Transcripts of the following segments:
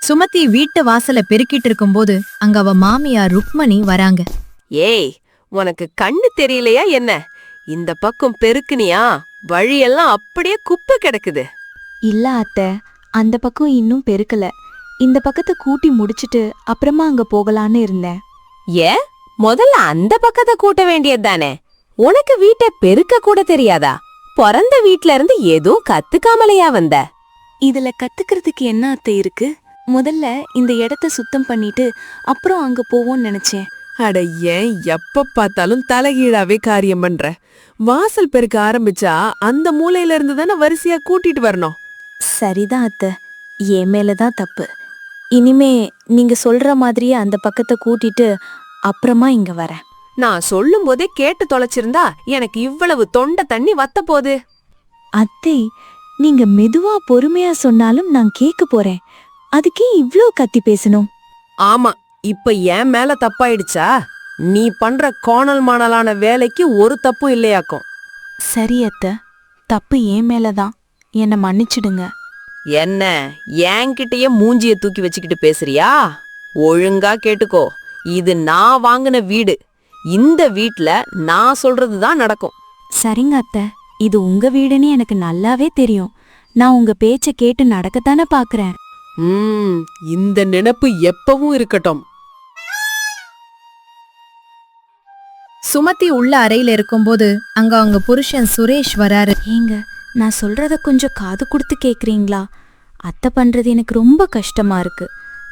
சுமதி வீட்டு வாசல பெருக்கிட்டு இருக்கும்போது அங்க அவ மாமியார் ருக்மணி வராங்க. ஏய், உனக்கு கண்ணு தெரியலையா என்ன? இந்த பக்கம் பெருக்குனியா? வழியெல்லாம் அப்படியே குப்பை கிடக்குது. இல்ல அத்தை, அந்த பக்கம் இன்னும் பெருக்கல. இந்த பக்கத்தை கூட்டி முடிச்சிட்டு அப்புறமா அங்க போகலான்னு இருந்தேன். ஏன் முதல்ல அந்த பக்கத்தை கூட்ட வேண்டியதுதானே? உனக்கு வீட்டை பெருக்க கூட தெரியாதா? பிறந்த வீட்ல இருந்து எதுவும் கத்துக்காமலையா வந்த? இதுல கத்துக்கிறதுக்கு என்ன அத்தை இருக்கு? முதல்ல இந்த இடத்த சுத்தம் பண்ணிட்டு அப்புறம் அங்க போவோம்னு நினைச்சேன். அட, ஏன் எப்ப பார்த்தாலும் தலைகீழாவே காரியம் பண்ற? வாசல் பெருக்க ஆரம்பிச்சா அந்த மூலையில இருந்து தானே வரிசையா கூட்டிட்டு வரணும். சரிதான் அத்தை, என் மேலதான் தப்பு. இனிமே நீங்க சொல்ற மாதிரியே அந்த பக்கத்தை கூட்டிட்டு அப்புறமா இங்க வரேன். நான் சொல்லும் போதே கேட்டு தொலைச்சிருந்தா எனக்கு இவ்வளவு தொண்டை தண்ணி வத்த போது. அத்தை, நீங்க மெதுவா பொறுமையா சொன்னாலும் நான் கேட்க போறேன். அதுக்கே இவ்ளோ கத்தி பேசணும்? ஆமா, இப்ப என் மேல தப்பாயிடுச்சா? நீ பண்ற கோணல் மாணலான வேலைக்கு ஒரு தப்பும் இல்லையாக்கும். சரி அத்தை, தப்பு என் மேலதான். என்னை மன்னிச்சிடுங்க. என்ன என்கிட்டயே மூஞ்சிய தூக்கி வச்சுக்கிட்டு பேசுறியா? ஒழுங்கா கேட்டுக்கோ, இது நான் வாங்கின வீடு. இந்த வீட்ல நான் சொல்றதுதான் நடக்கும். சரிங்க அத்தை, இது உங்க வீடுன்னு எனக்கு நல்லாவே தெரியும். நான் உங்க பேச்ச கேட்டு நடக்கத்தானே பாக்குறேன். இந்த நினைப்பு எப்பவும் இருக்கட்டும். சுமதி உள்ள அறையில இருக்கும்போது அங்க அவங்க புருஷன் சுரேஷ் வராரு. ஏங்க, நான் சொல்றத கொஞ்சம் காது கொடுத்து கேக்குறீங்களா? அத்தை பண்றது எனக்கு ரொம்ப கஷ்டமா இருக்கு.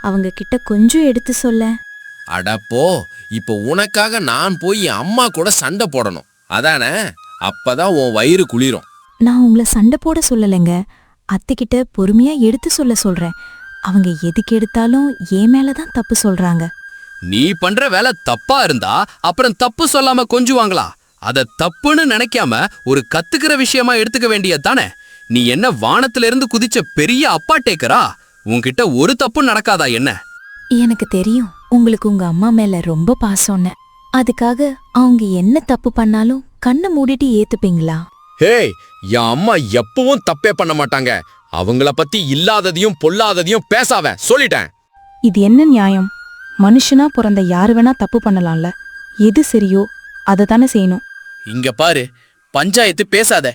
அவங்க கிட்ட கொஞ்சம் எடுத்து சொல்ல. அடப்போ, இப்போ உனக்காக நான் போய் அம்மா கூட சண்டை போடணும் அதானே? அப்பதான் உன் வயிறு குளிரும். நான் உங்களை சண்டை போட சொல்லலைங்க, அத்தைக்கிட்ட பொறுமையா எடுத்து சொல்றேன். அவங்க எதுக்கு எடுத்தாலும் என் மேலதான் தப்பு சொல்றாங்க. நீ பண்ற வேலை தப்பா இருந்தா அப்புறம் தப்பு சொல்லாம கொஞ்சுவாங்களா? அத தப்புன்னு நினைக்காம ஒரு கத்துக்கிற விஷயமா எடுத்துக்க வேண்டியதானே? நீ என்ன வானத்துல இருந்து குதிச்ச பெரிய அப்பா டேக்கரா? உன்கிட்ட ஒரு தப்பு நடக்காதா என்ன? எனக்கு தெரியும் உங்களுக்கு உங்க அம்மா மேல ரொம்ப பாசம்னு. அதுக்காக அவங்க என்ன தப்பு பண்ணாலும் கண்ணை மூடிட்டு ஏத்துப்பீங்களா? ஹேய், என் அம்மா எப்பவும் தப்பே பண்ண மாட்டாங்க. அவங்கள பத்தி இல்லாததையும் பொல்லாததையும் பேசாவ சொல்லிட்டேன். இது என்ன நியாயம்? மனுஷனா பிறந்த யாரு வேணா தப்பு பண்ணலாம்ல. எது சரியோ அதை தானே செய்யணும். இங்க பாரு, பஞ்சாயத்து பேசாத.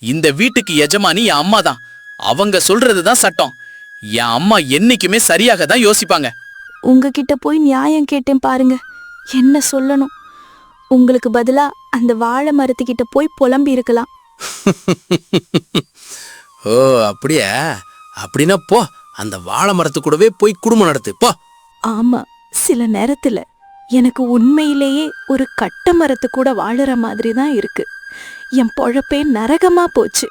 இந்த வீட்டுக்கு எஜமானி என் அம்மா தான். அவங்க சொல்றதுதான் சட்டம். என் அம்மா என்னைக்குமே சரியாக தான் யோசிப்பாங்க. உங்ககிட்ட போய் நியாயம் கேட்டேன் பாருங்க, என்ன சொல்லணும்? உங்களுக்கு பதிலா அந்த வாழை மரத்துக்கிட்ட போய் புலம்பி இருக்கலாம். ஓ, அப்படியே? அப்படின்னா போ, அந்த வாழை மரத்து கூடவே போய் குடும்பம் நடத்து போ. ஆமா, சில நேரத்துல எனக்கு உண்மையிலேயே ஒரு கட்ட மரத்து கூட வாழற மாதிரி தான் இருக்கு. என் பொழப்பே நரகமா போச்சு.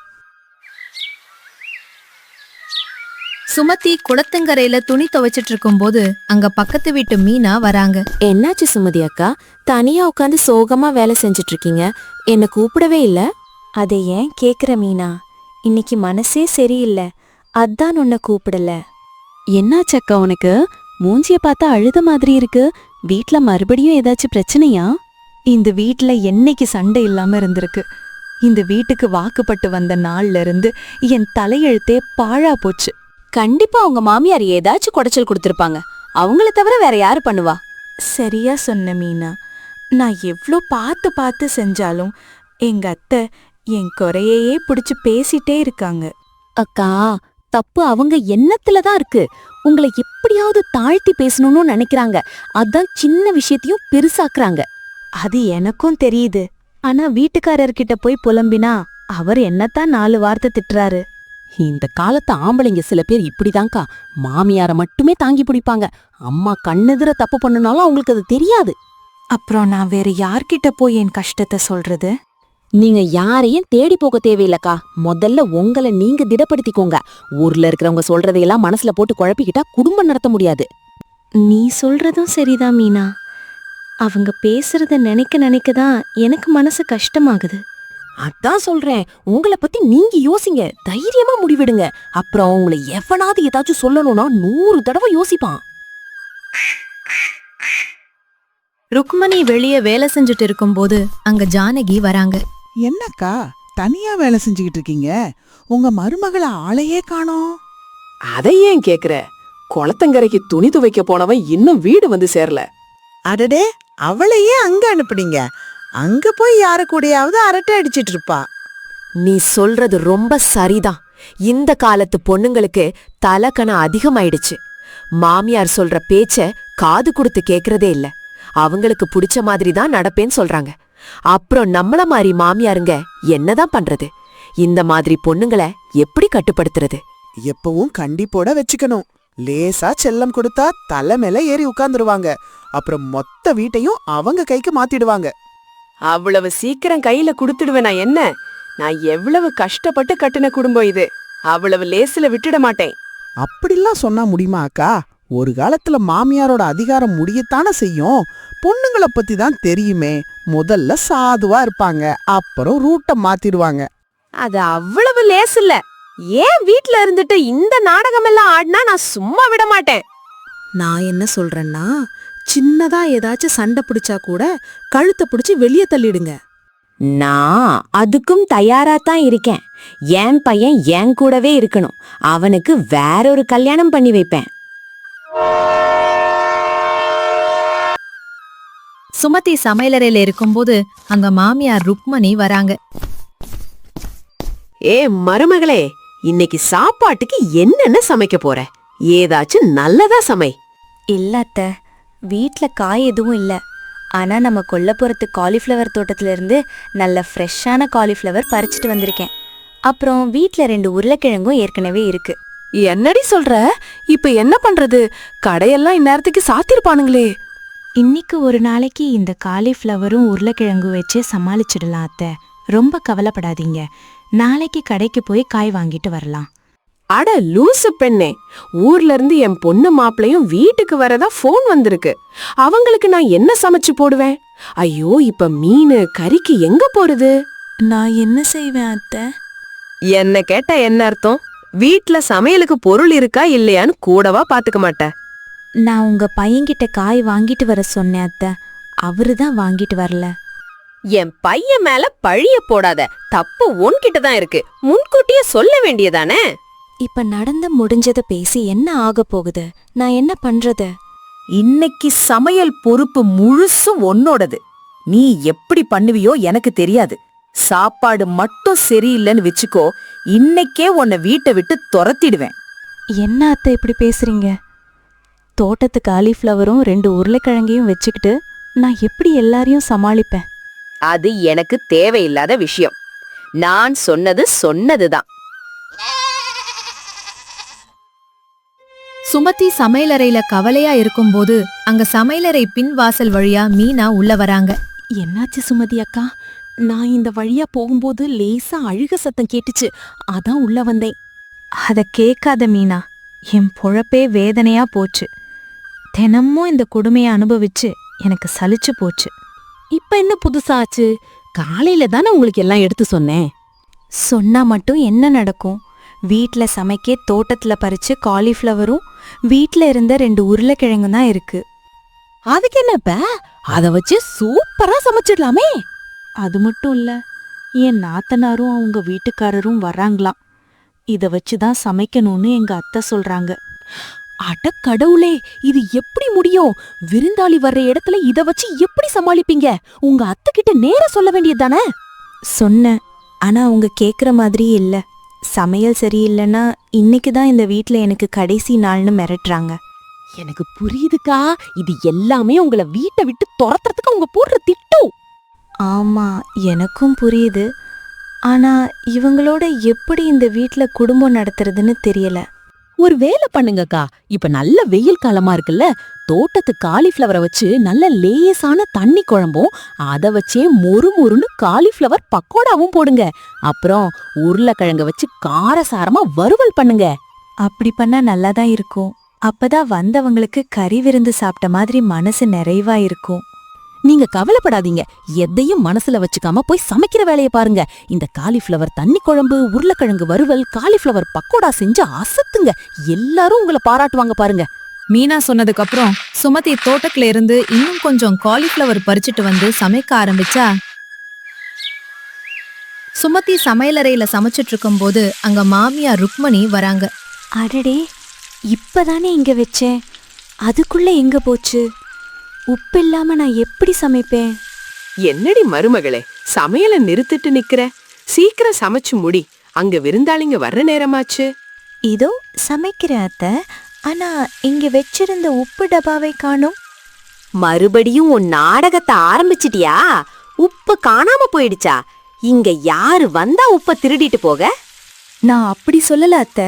சுமதி குளத்தங்கரையில துணி துவைச்சிட்டு இருக்கும்போது அங்க பக்கத்து வீட்டு மீனா வராங்க. என்னாச்சு சுமதி அக்கா, தனியா உட்காந்து சோகமா வேலை செஞ்சுட்டு இருக்கீங்க? என்ன கூப்பிடவே இல்ல? அதை ஏன் கேக்குற மீனா? இன்னைக்கு மனசே சரியில்லை, அதான் உன்னை கூப்பிடல. என்னாச்சக்கா உனக்கு? மூஞ்சிய பார்த்தா அழுத மாதிரி இருக்கு. வீட்ல மறுபடியும் ஏதாச்சும் பிரச்சனையா? இந்த வீட்ல என்னைக்கு சண்டை இல்லாம இருந்திருக்கு? இந்த வீட்டுக்கு வாக்குப்பட்டு வந்த நாள்ல இருந்து என் தலையெழுத்தே பாழா போச்சு. கண்டிப்பா உங்க மாமியார் ஏதாச்சும் குடைச்சல் கொடுத்திருப்பாங்க. அவங்கள தவிர வேற யாரு பண்ணுவா? சரியா சொன்ன மீனா. நான் எவ்ளோ பார்த்து பார்த்து செஞ்சாலும் எங்க அத்தை என் குறையையே பிடிச்சு பேசிட்டே இருக்காங்க. அக்கா, தப்பு அவங்க எண்ணத்துலதான் இருக்கு. உங்களை எப்படியாவது தாழ்த்தி பேசணும்னு நினைக்கிறாங்க. அதான் சின்ன விஷயத்தையும் பெருசாக்குறாங்க. அது எனக்கும் தெரியுது. ஆனா வீட்டுக்காரர்கிட்ட போய் புலம்பினா அவர் என்னத்தான் 4 வார்த்தை திட்டுறாரு. இந்த காலத்து ஆம்பளைங்க சில பேர் இப்படிதான்க்கா. மாமியார மட்டுமே தாங்கி பிடிப்பாங்க. அம்மா கண்ணெதிர தப்பு பண்ணுனாலும் அவங்களுக்கு அது தெரியாது. அப்புறம் நான் வேற யார்கிட்ட போய் என் கஷ்டத்தை சொல்றது? நீங்க யாரையும் தேடி போக தேவையில்லக்கா. முதல்ல உங்களை நீங்க திடப்படுத்திக்கோங்க. ஊர்ல இருக்கிறவங்க சொல்றதையெல்லாம் மனசுல போட்டு குழப்பிக்கிட்டா குடும்பம் நடத்த முடியாது. நீ சொல்றதும் சரிதான் மீனா. அவங்க பேசுறத நினைக்க நினைக்கதான் எனக்கு மனசு கஷ்டமாகுது. அதான் சொல்றேன், உங்களை பத்தி நீங்க யோசிங்க. தைரியமா முடிவெடுங்க. அப்புறம் உங்களை எவனாவது ஏதாச்சும் சொல்லணும்னா 100 தடவை யோசிப்பான். ருக்மணி வெளியே வேலை செஞ்சுட்டு இருக்கும்போது அங்க ஜானகி வராங்க. என்னக்கா தனியா வேலை செஞ்சுக்கிட்டு இருக்கீங்க? உங்க மருமகளை ஆளையே காணோம். அதை ஏன் கேக்குற? குளத்தங்கரைக்கு துணி துவைக்க போனவன் இன்னும் வீடு வந்து சேரல. அடடே, அவளையே அங்க அனுப்புனீங்க? அங்க போய் யாரு கூடயாவது அரட்டை அடிச்சிட்டு இருப்பா. நீ சொல்றது ரொம்ப சரிதான். இந்த காலத்து பொண்ணுங்களுக்கு தலக்கணம் அதிகமாயிடுச்சு. மாமியார் சொல்ற பேச்ச காது கொடுத்து கேக்குறதே இல்ல. அவங்களுக்கு பிடிச்ச மாதிரி தான் நடப்பேன்னு சொல்றாங்க. அப்புறம் நம்மள மாதிரி மாமியாருங்க என்னதான் பண்றது? இந்த மாதிரி பொண்ணுங்களை எப்படி கட்டுப்படுத்துறது? எப்பவும் கண்டிப்போட வச்சுக்கணும். லேசா செல்லம் கொடுத்தா தலை மேல ஏறி உட்கார்ந்துருவாங்க. அப்புறம் மொத்த வீட்டையும் அவங்க கைக்கு மாத்திடுவாங்க. அவ்வளவு சீக்கிரம் கையில குடுத்துடுவேனா என்ன? நான் எவ்வளவு கஷ்டப்பட்டு கட்டின குடும்பம் இது. அவ்வளவு லேசில விட்டுட மாட்டேன். அப்படிலாம் சொன்னா முடியுமா அக்கா? ஒரு காலத்துல மாமியாரோட அதிகாரம் முடியத்தானே செய்யும். பொண்ணுங்களை பத்தி தான் தெரியுமே. முதல்ல சாதுவா இருப்பாங்க, அப்புறம் ரூட்டை மாத்திடுவாங்க. அது அவ்வளவு லேஸ் இல்ல. ஏன் வீட்ல இருந்துட்டு இந்த நாடகம் எல்லாம் ஆடினா நான் சும்மா விட மாட்டேன். நான் என்ன சொல்றேன்னா, சின்னதா ஏதாச்சும் சண்டை பிடிச்சா கூட கழுத்தை பிடிச்சி வெளியே தள்ளிடுங்க. நான் அதுக்கும் தயாரா தான் இருக்கேன். என் பையன் என் கூடவே இருக்கணும். அவனுக்கு வேறொரு கல்யாணம் பண்ணி வைப்பேன். சுமதி சமையலறையில இருக்கும்போது அங்க மாமியார் ருக்மணி வராங்க. ஏ மருமகளே, இன்னைக்கு சாப்பாட்டுக்கு என்னென்ன சமைக்க போற? ஏதாச்சும் நல்லதா சமை. இல்ல அத்த, வீட்ல காய் எதுவும் இல்ல. ஆனா நம்ம கொல்லப்புறத்து காலிஃப்ளவர் தோட்டத்துல இருந்து நல்ல ஃப்ரெஷ்ஷான காலிஃப்ளவர் பறிச்சுட்டு வந்திருக்கேன். அப்புறம் வீட்ல 2 உருளைக்கிழங்கும் ஏற்கனவே இருக்கு. என்னடி சொல்ற? இப்ப என்ன பண்றது? கடையெல்லாம் இந்நேரத்துக்கு சாத்திருப்பானுங்களே. இன்னைக்கு ஒரு நாளைக்கு இந்த காலிஃப்ளவரும் உருளைக்கிழங்கு வச்சே சமாளிச்சிடலாம் அத்தை. ரொம்ப கவலைப்படாதீங்க. நாளைக்கு கடைக்கு போய் காய் வாங்கிட்டு வரலாம். அட லூசு பெண்ணே, ஊர்ல இருந்து என் பொண்ணு மாப்பிளையும் வீட்டுக்கு வரதா போன் வந்திருக்கு. அவங்களுக்கு நான் என்ன சமைச்சு போடுவேன்? ஐயோ, இப்ப மீன் கறிக்கு எங்க போறது? நான் என்ன செய்வேன் அத்தை? என்ன கேட்டா என்ன அர்த்தம்? வீட்ல சமையலுக்கு பொருள் இருக்கா இல்லையான்னு கூடவா பாத்துக்க மாட்டேன். நான் உங்க பையன்கிட்ட காய் வாங்கிட்டு வர சொன்னேன் அத்தை. அவருதான் வாங்கிட்டு வரல. என் பையன் மேல பழிய போடாத. தப்பு உன்கிட்ட தான் இருக்கு. முன்கூட்டியே சொல்ல வேண்டியதானே? இப்ப நடந்து முடிஞ்சத பேசி என்ன ஆக போகுது? நான் என்ன பண்றது? இன்னைக்கு சமையல் பொறுப்பு முழுசும் உன்னோடது. நீ எப்படி பண்ணுவியோ எனக்கு தெரியாது. சாப்பாடு மட்டும் சரியில்லைன்னு வச்சுக்கோ, இன்னைக்கே உன்னை வீட்டை விட்டு துரத்திடுவேன். என்ன அத்தை இப்படி பேசுறீங்க? தோட்டத்து காலிஃப்ளவரும் 2 உருளைக்கிழங்கையும் வச்சுக்கிட்டு நான் எப்படி எல்லாரையும் சமாளிப்பேன்? அது எனக்கு தேவையில்லாத விஷயம். நான் சொன்னது சொன்னதுதான். சுமதி சமையலறையில கவலையா இருக்கும்போது அங்க சமையலறை பின் வாசல் வழியா மீனா உள்ள வராங்க. என்னாச்சு சுமதி அக்கா? நான் இந்த வழியா போகும்போது லேசா அழுக சத்தம் கேட்டுச்சு. அதான் உள்ள வந்தேன். அத கேட்காத மீனா. என் பொழப்பே வேதனையா போச்சு. தினமும் இந்த கொடுமையை அனுபவிச்சு எனக்கு சலிச்சு போச்சு. இப்ப என்ன புதுசாச்சு? காலையில தானே உங்களுக்கு எல்லாம் எடுத்து சொன்னேன். சொன்னா மட்டும் என்ன நடக்கும்? வீட்ல சமைக்க தோட்டத்துல பறிச்சு காலிஃப்ளவரும் வீட்ல இருந்த 2 உருளைக்கிழங்கும் தான் இருக்கு. அதுக்கு என்னப்ப? அத வச்சு சூப்பரா சமைச்சிடலாமே. அது மட்டும் இல்ல, என் நாத்தனாரும் அவங்க வீட்டுக்காரரும் வர்றாங்களாம். இத வச்சுதான் சமைக்கணும்னு எங்க அத்தை சொல்றாங்க. அட கடவுளே, இது எப்படி முடியும்? விருந்தாளி வர்ற இடத்துல இத வச்சு எப்படி சமாளிப்பீங்க? உங்க அத்தை கிட்ட நேரா சொல்ல வேண்டியதுதானே? சொன்னேன், ஆனா அவங்க கேக்குற மாதிரி இல்ல. சமையல் சரியில்லைன்னா இன்னைக்கு தான் இந்த வீட்ல எனக்கு கடைசி நாள்னு மிரட்டுறாங்க. எனக்கு புரியுதுக்கா. இது எல்லாமே உங்களை வீட்டை விட்டு துரத்துறதுக்கு அவங்க போடுற திட்டம். ஆமா, எனக்கும் புரியுது. ஆனா இவங்களோட எப்படி இந்த வீட்ல குடும்பம் நடத்துறதுன்னு தெரியல. ஒரு வேலை பண்ணுங்கக்கா. இப்ப நல்ல வெயில் காலமா இருக்குல்ல, தோட்டத்து காலிஃப்ளவரை வச்சு நல்ல லேசான தண்ணி குழம்பும் அத வச்சே மொறுமொறுன்னு காலிஃப்ளவர் பக்கோடாவும் போடுங்க. அப்புறம் உருளைக்கிழங்க வச்சு காரசாரமா வறுவல் பண்ணுங்க. அப்படி பண்ணா நல்லாதான் இருக்கும். அப்பதான் வந்தவங்களுக்கு கறி விருந்து சாப்பிட்ட மாதிரி மனசு நிறைவா இருக்கும். நீங்க கவலைப்படாதீங்க. எதையும் மனசுல வச்சுக்காம போய் சமைக்கிற வேலையை பாருங்க. இந்த காலிஃப்ளவர் தண்ணி குழம்பு, உருளைக்கிழங்கு வறுவல், காலிஃப்ளவர் பக்கோடா செஞ்சு அசத்துங்க. எல்லாரும் உங்களை பாராட்டுவாங்க பாருங்க. மீனா சொன்னதுக்கு அப்புறம் சுமதி தோட்டத்துல இருந்து இன்னும் கொஞ்சம் காலிஃப்ளவர் பறிச்சிட்டு வந்து சமைக்க ஆரம்பிச்சா. சுமதி சமையலறையில சமைச்சிட்டு இருக்கும்போது அங்க மாமியார் ருக்மணி வராங்க. அடடே, இப்பதானே இங்க வச்சேன், அதுக்குள்ள எங்க போச்சு? உப்பு இல்லாம நான் எப்படி சமைப்பேன்? என்னடி மருமகளே, சமையலை நிறுத்திட்டு நிக்கிற? சீக்கிரம் சமைச்சு முடி, அங்க விருந்தாளிங்க வர்ற நேரமாச்சு. இதோ சமைக்கிறேன் அத்தை. ஆனா இங்க வச்சிருந்த உப்பு டப்பாவை காணோம். மறுபடியும் உன் நாடகத்தை ஆரம்பிச்சிட்டியா? உப்பு காணாம போயிடுச்சா? இங்க யாரு வந்தா உப்ப திருடிட்டு போக? நான் அப்படி சொல்லல அத்தை.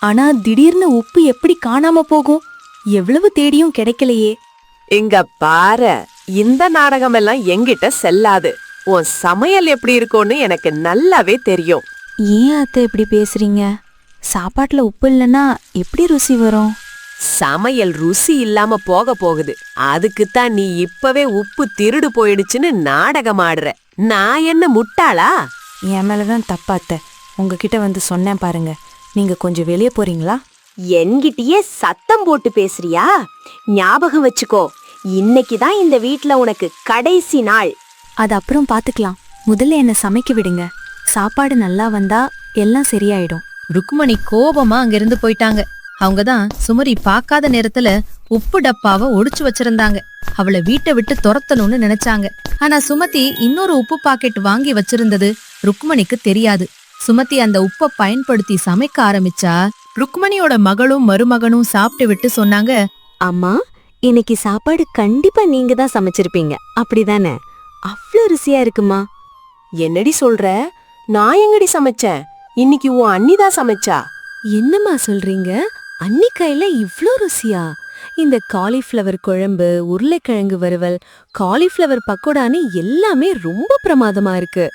ஆனா திடீர்னு உப்பு எப்படி காணாம போகும்? எவ்வளவு தேடியும் கிடைக்கலையே. இங்க பாரு, இந்த நாடகம் எல்லாம் என்கிட்ட செல்லாது. உன் சமையல் எப்படி இருக்கும்னு எனக்கு நல்லாவே தெரியும். ஏன் அத்தை இப்படி பேசுறீங்க? சாப்பாட்டுல உப்பு இல்லைன்னா எப்படி ருசி வரும்? சமையல் ருசி இல்லாம போக போகுது. அதுக்குத்தான் நீ இப்பவே உப்பு திருடு போயிடுச்சுன்னு நாடகம் ஆடுற. நான் என்ன முட்டாளா? என் மேலதான் தப்பா அத்தை. உங்ககிட்ட வந்து சொன்னேன் பாருங்க. நீங்க கொஞ்சம் வெளியே போறீங்களா? என்கிட்டயே சத்தம் போட்டு பேசுறியா? ஞாபகம் வச்சுக்கோ, இன்னைக்குதான் இந்த வீட்ல உனக்கு கடைசி நாள். அது அப்புறம் பாத்துக்கலாம். முதல்ல என்ன சமைக்க விடுங்க. சாப்பாடு நல்லா வந்தா எல்லாம் சரியாயிடும். ருக்மணி கோபமா அங்கிருந்து போயிட்டாங்க. அவங்கதான் சுமதி பார்க்காத நேரத்துல உப்பு டப்பாவை ஒடிச்சு வச்சிருந்தாங்க. அவளை வீட்டை விட்டு துரத்தணும்னு நினைச்சாங்க. ஆனா சுமதி இன்னொரு உப்பு பாக்கெட் வாங்கி வச்சிருந்தது ருக்மணிக்கு தெரியாது. சுமதி அந்த உப்பை பயன்படுத்தி சமைக்க ஆரம்பிச்சா. ருக்மணியோட மகளும் மருமகனும் சாப்பிட்டு விட்டு சொன்னாங்க, அம்மா, இன்னைக்கு சாப்பாடு கண்டிப்பா நீங்க தான் சமைச்சிருப்பீங்க, அப்படிதானே? அவ்ளோ ருசியா இருக்குமா? என்னடி சொல்ற? நான் எங்கடி சமைச்சேன்? இன்னைக்கு உன் அண்ணிதான் சமைச்சா. என்னம்மா சொல்றீங்க? அன்னி கையில இவ்ளோ ருசியா? இந்த காலிஃப்ளவர் குழம்பு, உருளைக்கிழங்கு வறுவல், காலிஃப்ளவர் பக்கோடான்னு எல்லாமே ரொம்ப பிரமாதமா இருக்கு.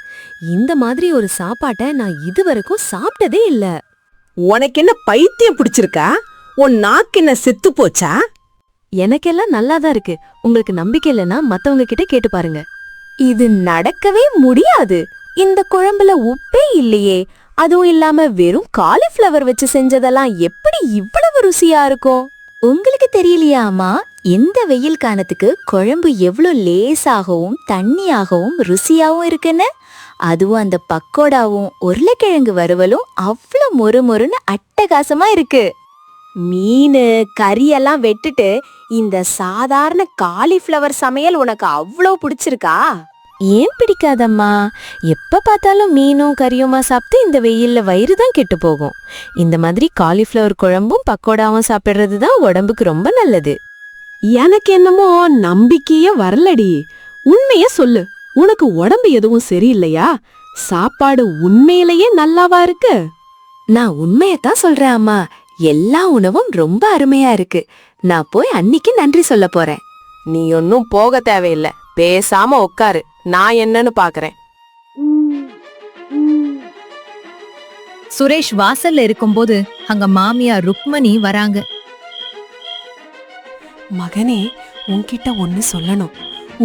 இந்த மாதிரி ஒரு சாப்பாட்டை நான் இதுவரைக்கும் சாப்பிட்டதே இல்ல. உனக்கு என்ன பைத்தியம் பிடிச்சிருக்கா? உன் நாக்கு என்ன செத்து போச்சா? எனக்கெல்லாம் நல்லாதான் இருக்கு. உங்களுக்கு நம்பிக்கை இல்லைன்னா மத்தவங்க கிட்ட கேட்டு பாருங்க. இது நடக்கவே முடியாது. இந்த குழம்புல உப்பே இல்லையே. அதுவும் இல்லாம வெறும் காலிஃப்ளவர் வச்சு செஞ்சதெல்லாம் எப்படி இவ்வளவு ருசியா இருக்கும்? உங்களுக்கு தெரியலையா அம்மா, இந்த வெயில் காலத்துக்கு குழம்பு எவ்வளோ லேசாகவும் தண்ணியாகவும் ருசியாவும் இருக்குன்னு? அதுவும் அந்த பக்கோடாவும் உருளைக்கிழங்கு வறுவலும் அவ்வளோ மொறுமொறுன்னு அட்டகாசமா இருக்கு. மீன் கறியெல்லாம் வெட்டுட்டு இந்த சாதாரண காலிஃப்ளவர் சமையல் உனக்கு அவ்வளோ பிடிச்சிருக்கா? ஏன் பிடிக்காதம்மா? எப்ப பார்த்தாலும் மீனும் கறியுமா சாப்பிட்டு இந்த வெயில்ல வயிறு தான் கெட்டு போகும். இந்த மாதிரி காலிஃப்ளவர் குழம்பும் பக்கோடாவும் சாப்பிடுறது தான் உடம்புக்கு ரொம்ப நல்லது. எனக்கு என்னமோ நம்பிக்கையே வரலடி. உண்மைய சொல்லு, உனக்கு உடம்பு எதுவும் சரியில்லையா? சாப்பாடு உண்மையிலேயே நல்லாவா இருக்கு? நான் உண்மையத்தான் சொல்றேன் அம்மா. எல்லா உணவும் ரொம்ப அருமையா இருக்கு. நான் போய் அன்னிக்கு நன்றி சொல்ல போறேன். நீ ஒன்னும் போக தேவையில்லை. பேசாம உட்காரு, நான் என்னன்னு பாக்குறேன். சுரேஷ் வாசல்ல இருக்கும்போது அங்க மாமியார் ருக்மணி வராங்க. மகனே, உன்கிட்ட ஒன்னு சொல்லணும்.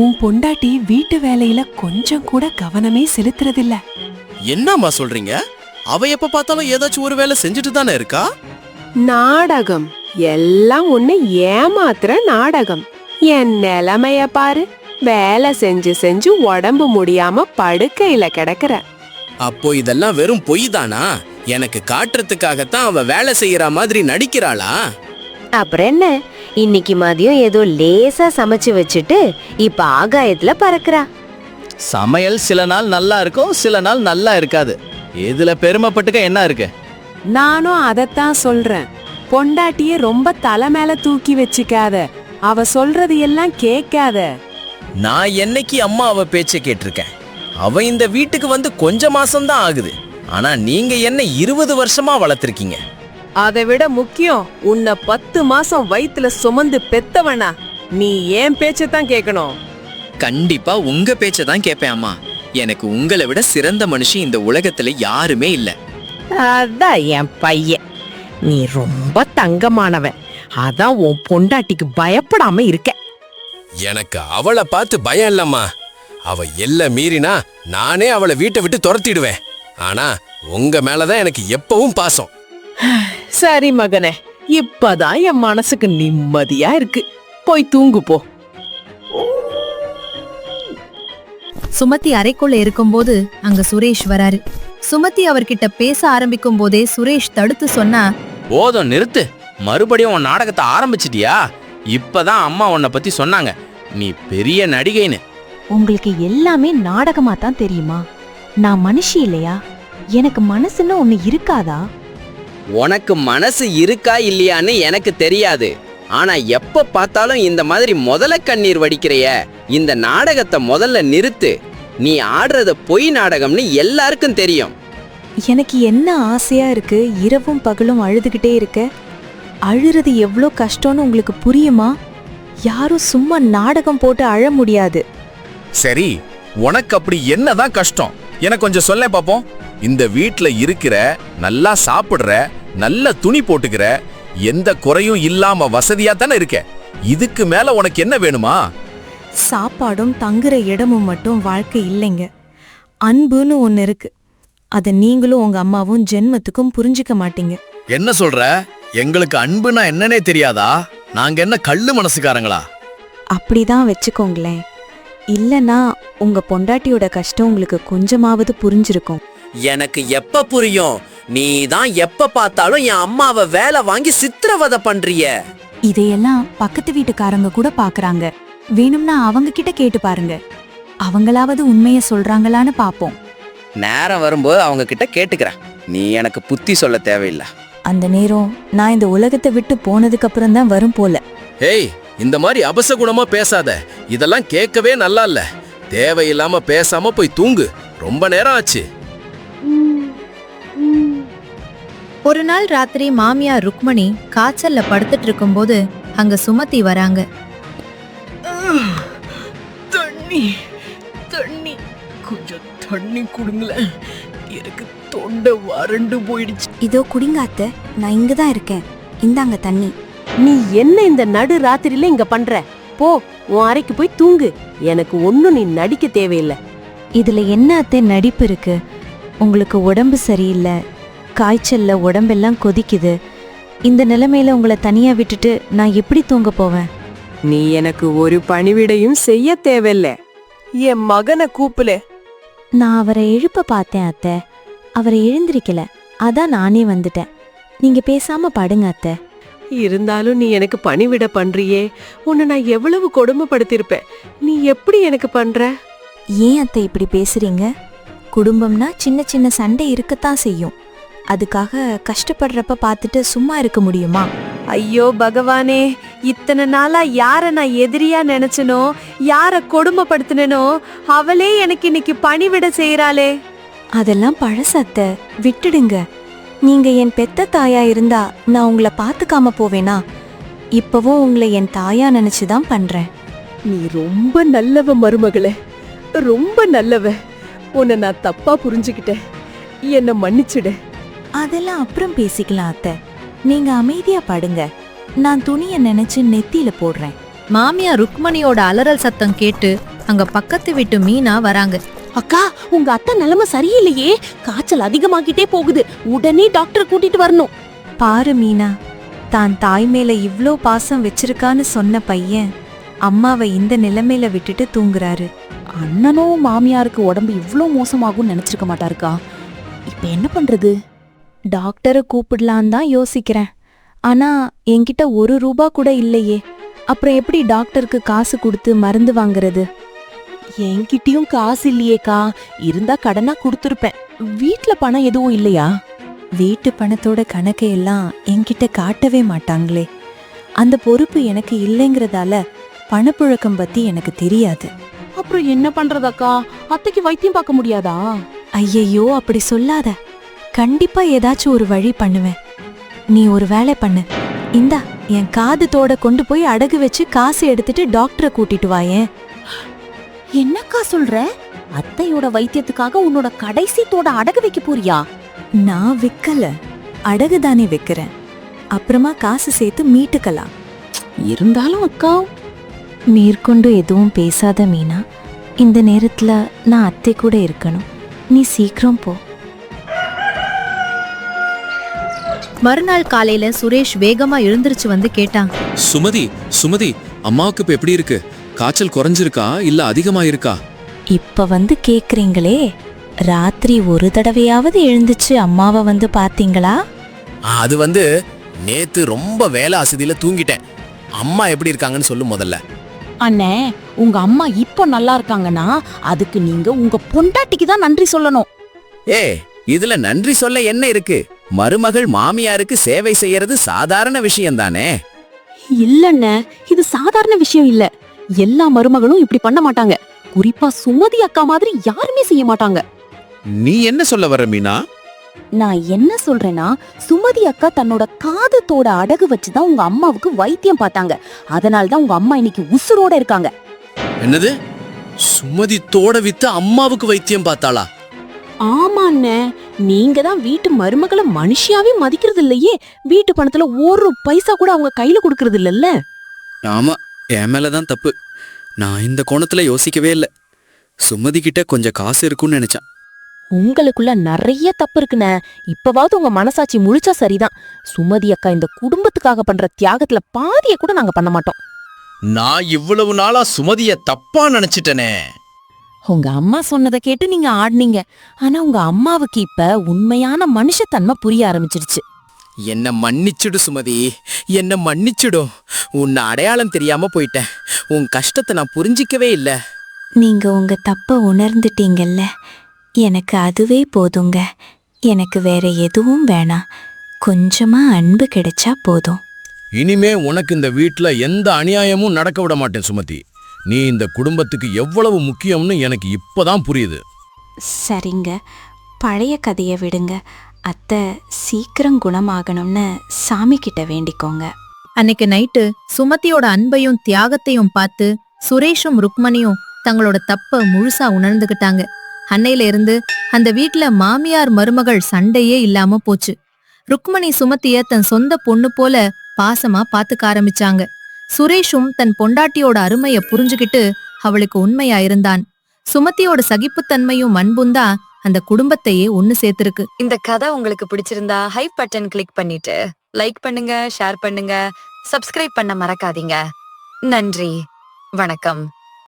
உன் பொண்டாட்டி வீட்டு வேலையில கொஞ்சம் கூட கவனமே செலுத்துறதில்ல. என்னம்மா சொல்றீங்க? அவ எப்ப பார்த்தாலும் ஏதாச்சும் ஒரு வேலை செஞ்சுட்டு தானே இருக்கா. நாடகம் எல்லாம் ஒண்ணு ஏமாத்துற நாடகம். என் நிலைமைய பாரு. வேலை செஞ்சு செஞ்சு உடம்பு முடியாம படுக்கையில கிடக்குற. அப்போ இதெல்லாம் வெறும் பொய் தானா? எனக்கு காட்டுறதுக்காகத்தான் அவ வேலை செய்யற மாதிரி நடிக்கிறாளா? அப்புறம் என்ன, இன்னைக்கு மதியம் ஏதோ லேசா சமைச்சு வச்சுட்டு இப்ப ஆகாயத்துல பறக்குறா. சமையல் சில நாள் நல்லா இருக்கும், சில நாள் நல்லா இருக்காது. இதுல பெருமைப்பட்டுக்க என்ன இருக்கு? நானும் அதத்தான் சொல்றேன். பொண்டாட்டிய ரொம்ப தலை மேல தூக்கி வச்சுக்காத. அவ சொல்றது எல்லாம் கேட்காத. நான் என்னைக்கு அம்மா அவ பேச்ச கேட்டிருக்கேன்? அவ இந்த வீட்டுக்கு வந்து கொஞ்ச மாசம்தான் ஆகுது. ஆனா நீங்க என்ன 20 வருஷமா வளர்த்திருக்கீங்க. அதை விட முக்கியம், உன்னை 10 மாசம் வயித்துல சுமந்து பெத்தவனா. நீ ஏன் பேச்சத்தான் கேட்கணும். கண்டிப்பா உங்க பேச்ச தான் கேட்பேன் அம்மா. எனக்கு உங்களை விட சிறந்த மனுஷன் இந்த உலகத்துல யாருமே இல்ல. அதான் என் பையன். நீ ரொம்ப தங்கமானவன். அதான் உன் பொண்டாட்டிக்கு பயப்படாம இருக்க. எனக்கு அவளை பார்த்து பயம் இல்லம்மா. அவ எல்லாம் மீறினா நானே அவளை வீட்டை விட்டு துரத்திடுவேன். ஆனா உங்க மேலதான் எனக்கு எப்பவும் பாசம். சரி மகனே, இப்பதான் என் மனசுக்கு நிம்மதியா இருக்கு. போய் தூங்கு போ. சுமதி அறைக்குள்ள இருக்கும்போது அங்க சுரேஷ் வராரு. சுமதி அவர்கிட்ட பேச ஆரம்பிக்கும் போதே சுரேஷ் தடுத்து சொன்னா, போதும், நிறுத்து. மறுபடியும் உன் நாடகத்தை ஆரம்பிச்சிட்டியா? இப்பதான் அம்மா உன்னை பத்தி சொன்னாங்க, நீ பெரிய நடிகைன்னு. உங்களுக்கு எல்லாமே நாடகமா தான் தெரியுமா? நான் மனுஷி இல்லையா? எனக்கு மனசுன்னு ஒண்ணு இருக்காதா? உனக்கு மனசு இருக்கா இல்லையான்னு எனக்கு தெரியாது. ஆனா எப்ப பார்த்தாலும் இந்த மாதிரி முதல்ல கண்ணீர் வடிக்கிறைய, இந்த நாடகத்தை முதல்ல நிறுத்து. நீ ஆடுறது பொய் நாடகம்னு எல்லாருக்கும் தெரியும். எனக்கு என்ன ஆசையா இருக்கு இரவும் பகலும் அழுதுகிட்டே இருக்க? அழுறது எவ்வளோ கஷ்டம்னு உங்களுக்கு புரியுமா? யாரும் சும்மா நாடகம் போட்டு அழ முடியாது. சரி, உனக்கு அப்படி என்னதான் கஷ்டம் எனக்கு கொஞ்சம் சொல்ல பாப்போம். இந்த வீட்ல இருக்கிற, நல்லா சாப்பிடுற, நல்ல துணி போட்டுக்கிற, எந்த குறையும் இல்லாம வசதியா தானே இருக்க. இதுக்கு மேல உனக்கு என்ன வேணுமா? சாப்பாடும் தங்குற இடமும் மட்டும் வாழ்க்கை இல்லைங்க. அன்புன்னு ஒன்னு இருக்கு. அத நீங்களும் உங்க அம்மாவும் ஜென்மத்துக்கும் புரிஞ்சுக்க மாட்டீங்க. என்ன சொல்ற? எங்களுக்கு அன்புனா என்னன்னே தெரியாதா? நாங்க என்ன கள்ளு மனசுக்காரங்களா? அப்படிதான் வச்சுக்கோங்களேன். இல்லனா உங்க பொண்டாட்டியோட கஷ்டம் உங்களுக்கு கொஞ்சமாவது புரிஞ்சிருக்கும். எனக்கு எப்ப புரியும்? நீ தான் எப்ப பார்த்தாலும் என் அம்மாவை வேலை வாங்கி சித்திரவதை பண்றிய. இதையெல்லாம் பக்கத்து வீட்டுக்காரங்க கூட பாக்குறாங்க. வேணும்னா அவங்க கிட்ட கேட்டு பாருங்க. அவங்களாவது உண்மைய சொல்றாங்களான்னு பாப்போம். நேரம் வரும்போது அவங்க கிட்ட கேட்டுக்கிறேன். நீ எனக்கு புத்தி சொல்ல தேவையில்லை. அந்த நேரம் நான் இந்த உலகத்தை விட்டு போனதுக்கு அப்புறம் தான் வரும் போல. ஏய், இந்த மாதிரி அபசகுணமா பேசாத. இதெல்லாம் கேட்கவே நல்லா இல்ல. தேவையில்லாம பேசாம போய் தூங்கு. ரொம்ப நேரம் ஆச்சு. ஒரு நாள் ராத்திரி மாமியார் ருக்மணி காய்ச்சல்ல படுத்துட்டு இருக்கும்போது அங்க சுமதி வராங்க. தண்ணி தண்ணி, கொஞ்சம் தண்ணி குடுங்களேன். எனக்கு தொண்டை வறண்டு போயிடுச்சு. இதோ குடிங்க அத்தை, நான் இங்கதான் இருக்கேன். இந்தாங்க தண்ணி. நீ என்ன இந்த நடு ராத்திரில இங்க பண்ற? போ, உன் அறைக்கு போய் தூங்கு. எனக்கு ஒன்னும் நீ நடிக்க தேவையில்லை. இதுல என்ன அத்தை நடிப்பு இருக்கு? உங்களுக்கு உடம்பு சரியில்லை, காய்ச்சல்ல உடம்பெல்லாம் கொதிக்குது. இந்த நிலைமையில உங்களை தனியா விட்டுட்டு நான் எப்படி தூங்க போவேன்? நீ எனக்கு ஒரு பணிவிடையும் செய்ய தேவையில்ல. என் மகனை கூப்பிடு. நான் அவரை எழுப்ப பார்த்தேன் அத்தை, அவரை எழுந்திருக்கல. அதான் நானே வந்துட்டேன். நீங்க பேசாம படுங்க அத்தை. இருந்தாலும் நீ எனக்கு பணிவிட பண்றியே, உன்னை நான் எவ்வளவு கொடுமைப்படுத்திருப்பேன். நீ எப்படி எனக்கு பண்ற? ஏன் அத்தை இப்படி பேசுறீங்க? குடும்பம்னா சின்ன சின்ன சண்டை இருக்கத்தான் செய்யும். அதுக்காக கஷ்டப்படுறப்ப பார்த்துட்டு சும்மா இருக்க முடியுமா? ஐயோ பகவானே, இத்தனை நாளா யார நான் எதிரியா நினைச்சனோ, யார கொடுமைப்படுத்தினோ, அவளே எனக்கு இன்னைக்கு பணிவிட செய்யறாளே. அதெல்லாம் பழசத்த, விட்டுடுங்க. நீங்க என் பெத்த தாயா இருந்தா நான் உங்களை பார்த்துக்காம போவேனா? இப்பவும் உங்களை என் தாயா நினைச்சுதான் பண்றேன். நீ ரொம்ப நல்லவ மருமகளே, ரொம்ப நல்லவ. உன்னை நான் தப்பா புரிஞ்சுக்கிட்டேன். என்ன மன்னிச்சுடு. அதெல்லாம் அப்புறம் பேசிக்கலாம் அத்தை. நீங்க அமைதியா படுங்க. நான் துணிய நினைச்சு நெத்தியில போடுறேன். மாமியார் ருக்மணியோட அலறல் சத்தம் கேட்டு அங்க பக்கத்து வீட்டு மீனா வராங்க. அக்கா, உங்க அத்தை நிலைமை சரியில்லையே, காய்ச்சல் அதிகமாகிட்டே போகுது. உடனே டாக்டர் கூட்டிட்டு வரணும். பாரு மீனா, தான் தாய் மேல இவ்ளோ பாசம் வச்சிருக்கான்னு சொன்ன பையன் அம்மாவை இந்த நிலைமையில விட்டுட்டு தூங்குறாரு. அண்ணனும் மாமியாருக்கு உடம்பு இவ்ளோ மோசமாகும்னு நினைச்சிருக்க மாட்டாருக்கா. இப்ப என்ன பண்றது? டாக்டரை கூப்பிடலான் தான் யோசிக்கிறேன். ஆனா என்கிட்ட ₹1 கூட இல்லையே. அப்புறம் எப்படி டாக்டருக்கு காசு கொடுத்து மருந்து வாங்குறது? என்கிட்டயும் காசு இல்லையேக்கா. இருந்தா கடனா கொடுத்துருப்பேன். வீட்ல பணம் எதுவும் இல்லையா? வீட்டு பணத்தோட கணக்கை எல்லாம் என்கிட்ட காட்டவே மாட்டாங்களே. அந்த பொறுப்பு எனக்கு இல்லைங்கிறதால பணப்புழக்கம் பத்தி எனக்கு தெரியாது. அப்புறம் என்ன பண்றதாக்கா? அத்தைக்கு வைத்தியம் பார்க்க முடியாதா? ஐயையோ, அப்படி சொல்லாத. கண்டிப்பா ஏதாச்சும் ஒரு வழி பண்ணுவேன். நீ ஒரு வேலை பண்ணு. இந்தா, என் காது தோட கொண்டு போய் அடகு வச்சு காசு எடுத்துட்டு டாக்டரை கூட்டிட்டு வாயேன். என்னக்கா சொல்ற? அத்தையோட வைத்தியத்துக்காக உன்னோட கடைசி தோட அடகு வைக்க போறியா? நான் விக்கல, அடகுதானே வைக்கிறேன். அப்புறமா காசு சேர்த்து மீட்டுக்கலாம். இருந்தாலும் அக்கா, மேற்கொண்டு எதுவும் பேசாத மீனா. இந்த நேரத்துல நான் அத்தை கூட இருக்கணும். நீ சீக்கிரம் போ. மறுநாள் காலையில சுரேஷ் வேகமா எழுந்திருச்சு வந்து கேட்டான். சுமதி, சுமதி, அம்மாவுக்கு இப்ப எப்படி இருக்கு? காய்ச்சல் குறைஞ்சிருக்கா இல்ல அதிகமா இருக்கா? இப்ப வந்து கேக்குறீங்களே, ராத்திரி ஒரு தடவையாவது எழுந்துச்சு அம்மாவை வந்து பாத்தீங்களா? அது வந்து நேத்து ரொம்ப வேலை அசதியில தூங்கிட்டேன். அம்மா எப்படி இருக்காங்கன்னு சொல்லு முதல்ல. அண்ணே, உங்க அம்மா இப்போ நல்லா இருக்காங்கன்னா அதுக்கு நீங்க உங்க பொண்டாட்டிக்கு தான் நன்றி சொல்லணும். இதுல நன்றி சொல்ல என்ன இருக்கு? மருமகள் மாமியாருக்கு சேவை செய்யறது சாதாரண விஷயம் தானே. இல்லண்ணே, இது சாதாரண விஷயம் இல்ல. எல்லா மருமகளும் இப்படி பண்ண மாட்டாங்க. குறிப்பா சுமதி அக்கா மாதிரி யாருமே செய்ய மாட்டாங்க. நீ என்ன சொல்ல வர மீனா? நான் என்ன சொல்றேன்னா, சுமதி அக்கா தன்னோட காதத்தோட அடகு வச்சுதான் உங்க அம்மாவுக்கு வைத்தியம் பார்த்தாங்க. அதனாலதான் உங்க அம்மா இன்னைக்கு உசுரோட இருக்காங்க. என்னது? சுமதி தோட வித்து அம்மாவுக்கு வைத்தியம் பார்த்தாளா? ஆமா அண்ணே, நீங்க தான் வீட்டு மருமகளை மனுஷியாவே மதிக்கிறது இல்லையே. வீட்டு பணத்துல ஒரு பைசா கூட அவங்க கையில கொடுக்கறது இல்லல்ல. ஆமா, என் மேலதான் தப்பு. நான் இந்த கோணத்துல யோசிக்கவே இல்ல. சுமதி கிட்ட கொஞ்சம் காசு இருக்கும்னு நினைச்சேன். உங்களுக்குள்ள நிறைய தப்பு இருக்குண்ணே. இப்பவாவது உங்க மனசாட்சி முழிச்சா சரிதான். சுமதி அக்கா இந்த குடும்பத்துக்காக பண்ற தியாகத்துல பாதிய கூட நாங்க பண்ண மாட்டோம். நான் இவ்வளவு நாளா சுமதிய தப்பா நினைச்சிட்டனே. உங்க அம்மா சொன்னதை கேட்டு நீங்க ஆடுனீங்க. ஆனா உங்க அம்மாவுக்கு இப்ப உண்மையான மனுஷத்தன்மை புரிய ஆரம்பிச்சிடுச்சு. என்ன மன்னிச்சுடு சுமதி, என்ன மன்னிச்சுடும். உன்னை அடையாளம் தெரியாம போயிட்டேன். உன் கஷ்டத்தை நான் புரிஞ்சிக்கவே இல்ல. நீங்க உங்க தப்ப உணர்ந்துட்டீங்கல்ல, எனக்கு அதுவே போதுங்க. எனக்கு வேற எதுவும் வேணாம். கொஞ்சமா அன்பு கிடைச்சா போதும். இனிமே உனக்கு இந்த வீட்ல எந்த அநியாயமும் நடக்க விட மாட்டேன் சுமதி. நீ இந்த குடும்பத்துக்கு எவ்வளவு முக்கியம்னு எனக்கு இப்பதான் புரியுது. சரிங்க, பழைய கதையை விடுங்க. அத்தை சீக்கிரம் குணமாகணும்னு சாமி கிட்ட வேண்டிக்கோங்க. அன்னைக்கு நைட்டு சுமதியோட அன்பையும் தியாகத்தையும் பார்த்து சுரேஷும் ருக்மணியும் தங்களோட தப்ப முழுசா உணர்ந்துகிட்டாங்க. அன்னையில இருந்து அந்த வீட்ல மாமியார் மருமகள் சண்டையே இல்லாம போச்சு. ருக்மணி சுமதிய தன் சொந்த பொண்ணு போல பாசமா பாத்துக்க ஆரம்பிச்சாங்க. சுரேஷும் தன் பொண்டாட்டியோட அருமைய புரிஞ்சுகிட்டு அவளுக்கு உண்மையா இருந்தான். சுமதியோட சகிப்புத்தன்மையும் அன்பும்தான் அந்த குடும்பத்தையே ஒன்னு சேர்த்திருக்கு. இந்த கதை உங்களுக்கு பிடிச்சிருந்தா ஹைப் பட்டன் கிளிக் பண்ணிட்டு லைக் பண்ணுங்க, ஷேர் பண்ணுங்க, சப்ஸ்கிரைப் பண்ண மறக்காதீங்க. நன்றி, வணக்கம்.